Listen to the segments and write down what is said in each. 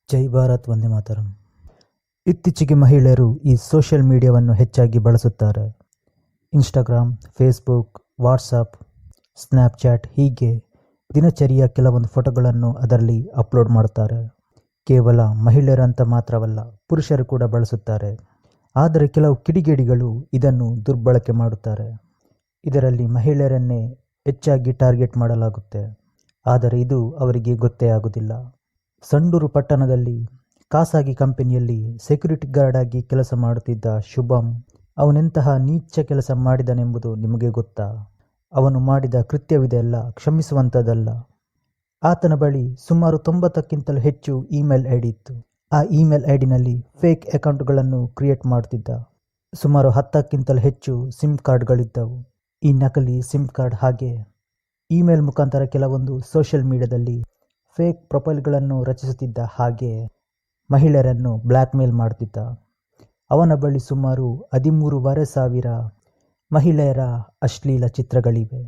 ಜೈ ಭಾರತ್ ವಂದೇ ಮಾತರಂ. ಇತ್ತೀಚೆಗೆ ಮಹಿಳೆಯರು ಈ ಸೋಷಿಯಲ್ ಮೀಡಿಯಾವನ್ನು ಹೆಚ್ಚಾಗಿ ಬಳಸುತ್ತಾರೆ. ಇನ್ಸ್ಟಾಗ್ರಾಮ್, ಫೇಸ್ಬುಕ್, ವಾಟ್ಸಪ್, ಸ್ನ್ಯಾಪ್ಚಾಟ್ ಹೀಗೆ ದಿನಚರಿಯ ಕೆಲವೊಂದು ಫೋಟೋಗಳನ್ನು ಅದರಲ್ಲಿ ಅಪ್ಲೋಡ್ ಮಾಡುತ್ತಾರೆ. ಕೇವಲ ಮಹಿಳೆಯರಂತ ಮಾತ್ರವಲ್ಲ, ಪುರುಷರು ಕೂಡ ಬಳಸುತ್ತಾರೆ. ಆದರೆ ಕೆಲವು ಕಿಡಿಗೇಡಿಗಳು ಇದನ್ನು ದುರ್ಬಳಕೆ ಮಾಡುತ್ತಾರೆ. ಇದರಲ್ಲಿ ಮಹಿಳೆಯರನ್ನೇ ಹೆಚ್ಚಾಗಿ ಟಾರ್ಗೆಟ್ ಮಾಡಲಾಗುತ್ತೆ. ಆದರೆ ಇದು ಅವರಿಗೆ ಗೊತ್ತೇ ಆಗುವುದಿಲ್ಲ. ಸಂಡೂರು ಪಟ್ಟಣದಲ್ಲಿ ಖಾಸಗಿ ಕಂಪನಿಯಲ್ಲಿ ಸೆಕ್ಯೂರಿಟಿ ಗಾರ್ಡ್ ಆಗಿ ಕೆಲಸ ಮಾಡುತ್ತಿದ್ದ ಶುಭಂ ಅವನೆಂತಹ ನೀಚ ಕೆಲಸ ಮಾಡಿದನೆಂಬುದು ನಿಮಗೆ ಗೊತ್ತಾ? ಅವನು ಮಾಡಿದ ಕೃತ್ಯವಿದೆಯಲ್ಲ ಕ್ಷಮಿಸುವಂಥದ್ದಲ್ಲ. ಆತನ ಬಳಿ ಸುಮಾರು 90ಕ್ಕಿಂತಲೂ ಹೆಚ್ಚು ಇಮೇಲ್ ಐಡಿ ಇತ್ತು. ಆ ಇಮೇಲ್ ಐಡಿನಲ್ಲಿ ಫೇಕ್ ಅಕೌಂಟ್ಗಳನ್ನು ಕ್ರಿಯೇಟ್ ಮಾಡುತ್ತಿದ್ದ. ಸುಮಾರು 10ಕ್ಕಿಂತಲೂ ಹೆಚ್ಚು ಸಿಮ್ ಕಾರ್ಡ್ಗಳಿದ್ದವು. ಈ ನಕಲಿ ಸಿಮ್ ಕಾರ್ಡ್ ಹಾಗೆ ಇಮೇಲ್ ಮುಖಾಂತರ ಕೆಲವೊಂದು ಸೋಷಿಯಲ್ ಮೀಡಿಯಾದಲ್ಲಿ ಫೇಕ್ ಪ್ರೊಫೈಲ್ಗಳನ್ನು ರಚಿಸುತ್ತಿದ್ದ. ಹಾಗೆ ಮಹಿಳೆಯರನ್ನು ಬ್ಲ್ಯಾಕ್ ಮೇಲ್ ಮಾಡುತ್ತಿದ್ದ. ಅವನ ಬಳಿ ಸುಮಾರು 13,500 ಮಹಿಳೆಯರ ಅಶ್ಲೀಲ ಚಿತ್ರಗಳಿವೆ.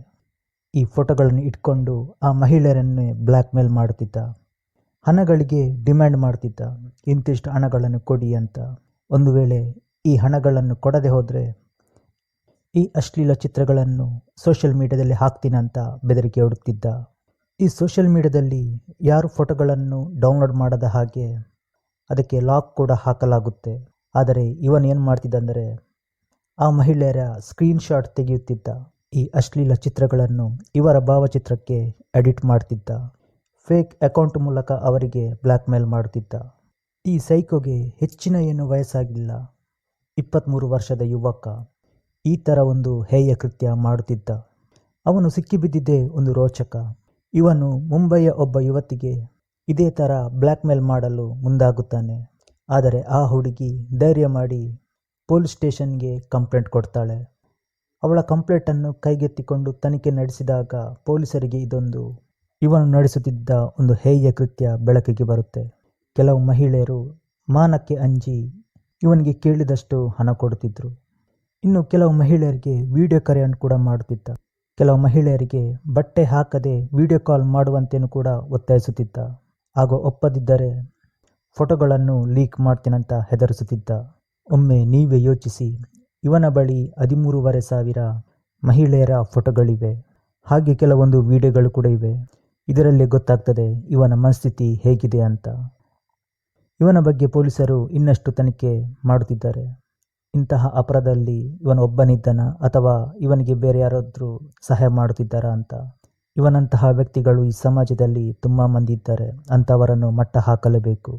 ಈ ಫೋಟೋಗಳನ್ನು ಇಟ್ಕೊಂಡು ಆ ಮಹಿಳೆಯರನ್ನೇ ಬ್ಲ್ಯಾಕ್ ಮೇಲ್ ಮಾಡುತ್ತಿದ್ದ. ಹಣಗಳಿಗೆ ಡಿಮ್ಯಾಂಡ್ ಮಾಡುತ್ತಿದ್ದ. ಇಂತಿಷ್ಟು ಹಣಗಳನ್ನು ಕೊಡಿ ಅಂತ. ಒಂದು ವೇಳೆ ಈ ಹಣಗಳನ್ನು ಕೊಡದೆ ಹೋದರೆ ಈ ಅಶ್ಲೀಲ ಚಿತ್ರಗಳನ್ನು ಸೋಷಿಯಲ್ ಮೀಡಿಯಾದಲ್ಲಿ ಹಾಕ್ತೀನಂತ ಬೆದರಿಕೆ ಒಡ್ಡುತ್ತಿದ್ದ. ಈ ಸೋಷಿಯಲ್ ಮೀಡಿಯಾದಲ್ಲಿ ಯಾರು ಫೋಟೋಗಳನ್ನು ಡೌನ್ಲೋಡ್ ಮಾಡದ ಹಾಗೆ ಅದಕ್ಕೆ ಲಾಕ್ ಕೂಡ ಹಾಕಲಾಗುತ್ತೆ. ಆದರೆ ಇವನು ಏನು ಮಾಡ್ತಿದ್ದಂದರೆ ಆ ಮಹಿಳೆಯರ ಸ್ಕ್ರೀನ್ಶಾಟ್ ತೆಗೆಯುತ್ತಿದ್ದ. ಈ ಅಶ್ಲೀಲ ಚಿತ್ರಗಳನ್ನು ಇವರ ಭಾವಚಿತ್ರಕ್ಕೆ ಎಡಿಟ್ ಮಾಡ್ತಿದ್ದ. ಫೇಕ್ ಅಕೌಂಟ್ ಮೂಲಕ ಅವರಿಗೆ ಬ್ಲ್ಯಾಕ್ ಮೇಲ್ ಮಾಡುತ್ತಿದ್ದ. ಈ ಸೈಕೋಗೆ ಹೆಚ್ಚಿನ ಏನು ವಯಸ್ಸಾಗಿಲ್ಲ, 23 ವರ್ಷದ ಯುವಕ ಈ ಥರ ಒಂದು ಹೇಯ ಕೃತ್ಯ ಮಾಡುತ್ತಿದ್ದ. ಅವನು ಸಿಕ್ಕಿಬಿದ್ದಿದ್ದೇ ಒಂದು ರೋಚಕ. ಇವನು ಮುಂಬಯಿಯ ಒಬ್ಬ ಯುವತಿಗೆ ಇದೇ ಥರ ಬ್ಲ್ಯಾಕ್ ಮೇಲ್ ಮಾಡಲು ಮುಂದಾಗುತ್ತಾನೆ. ಆದರೆ ಆ ಹುಡುಗಿ ಧೈರ್ಯ ಮಾಡಿ ಪೊಲೀಸ್ ಸ್ಟೇಷನ್ಗೆ ಕಂಪ್ಲೇಂಟ್ ಕೊಡ್ತಾಳೆ. ಅವಳ ಕಂಪ್ಲೇಂಟನ್ನು ಕೈಗೆತ್ತಿಕೊಂಡು ತನಿಖೆ ನಡೆಸಿದಾಗ ಪೊಲೀಸರಿಗೆ ಇವನು ನಡೆಸುತ್ತಿದ್ದ ಒಂದು ಹೇಯ ಕೃತ್ಯ ಬೆಳಕಿಗೆ ಬರುತ್ತೆ. ಕೆಲವು ಮಹಿಳೆಯರು ಮಾನಕ್ಕೆ ಅಂಜಿ ಇವನಿಗೆ ಕೇಳಿದಷ್ಟು ಹಣ ಕೊಡುತ್ತಿದ್ದರು. ಇನ್ನು ಕೆಲವು ಮಹಿಳೆಯರಿಗೆ ವಿಡಿಯೋ ಕರೆಯನ್ನು ಕೂಡ ಮಾಡುತ್ತಿದ್ದ. ಕೆಲವು ಮಹಿಳೆಯರಿಗೆ ಬಟ್ಟೆ ಹಾಕದೆ ವಿಡಿಯೋ ಕಾಲ್ ಮಾಡುವಂತೆಯೂ ಕೂಡ ಒತ್ತಾಯಿಸುತ್ತಿದ್ದ. ಹಾಗೂ ಒಪ್ಪದಿದ್ದರೆ ಫೋಟೋಗಳನ್ನು ಲೀಕ್ ಮಾಡ್ತೀನಂತ ಹೆದರಿಸುತ್ತಿದ್ದ. ಒಮ್ಮೆ ನೀವೇ ಯೋಚಿಸಿ, ಇವನ ಬಳಿ 13,500 ಮಹಿಳೆಯರ ಫೋಟೋಗಳಿವೆ. ಹಾಗೆ ಕೆಲವೊಂದು ವಿಡಿಯೋಗಳು ಕೂಡ ಇವೆ. ಇದರಲ್ಲಿ ಗೊತ್ತಾಗ್ತದೆ ಇವನ ಮನಸ್ಥಿತಿ ಹೇಗಿದೆ ಅಂತ. ಇವನ ಬಗ್ಗೆ ಪೊಲೀಸರು ಇನ್ನಷ್ಟು ತನಿಖೆ ಮಾಡುತ್ತಿದ್ದಾರೆ. ಇಂತಹ ಅಪರಾಧದಲ್ಲಿ ಇವನು ಒಬ್ಬನಿದ್ದನ ಅಥವಾ ಇವನಿಗೆ ಬೇರೆ ಯಾರಾದರೂ ಸಹಾಯ ಮಾಡುತ್ತಿದ್ದಾರಾ ಅಂತ. ಇವನಂತಹ ವ್ಯಕ್ತಿಗಳು ಈ ಸಮಾಜದಲ್ಲಿ ತುಂಬ ಮಂದಿ ಇದ್ದಾರೆ. ಅಂಥವರನ್ನು ಮಟ್ಟ ಹಾಕಲೇಬೇಕು.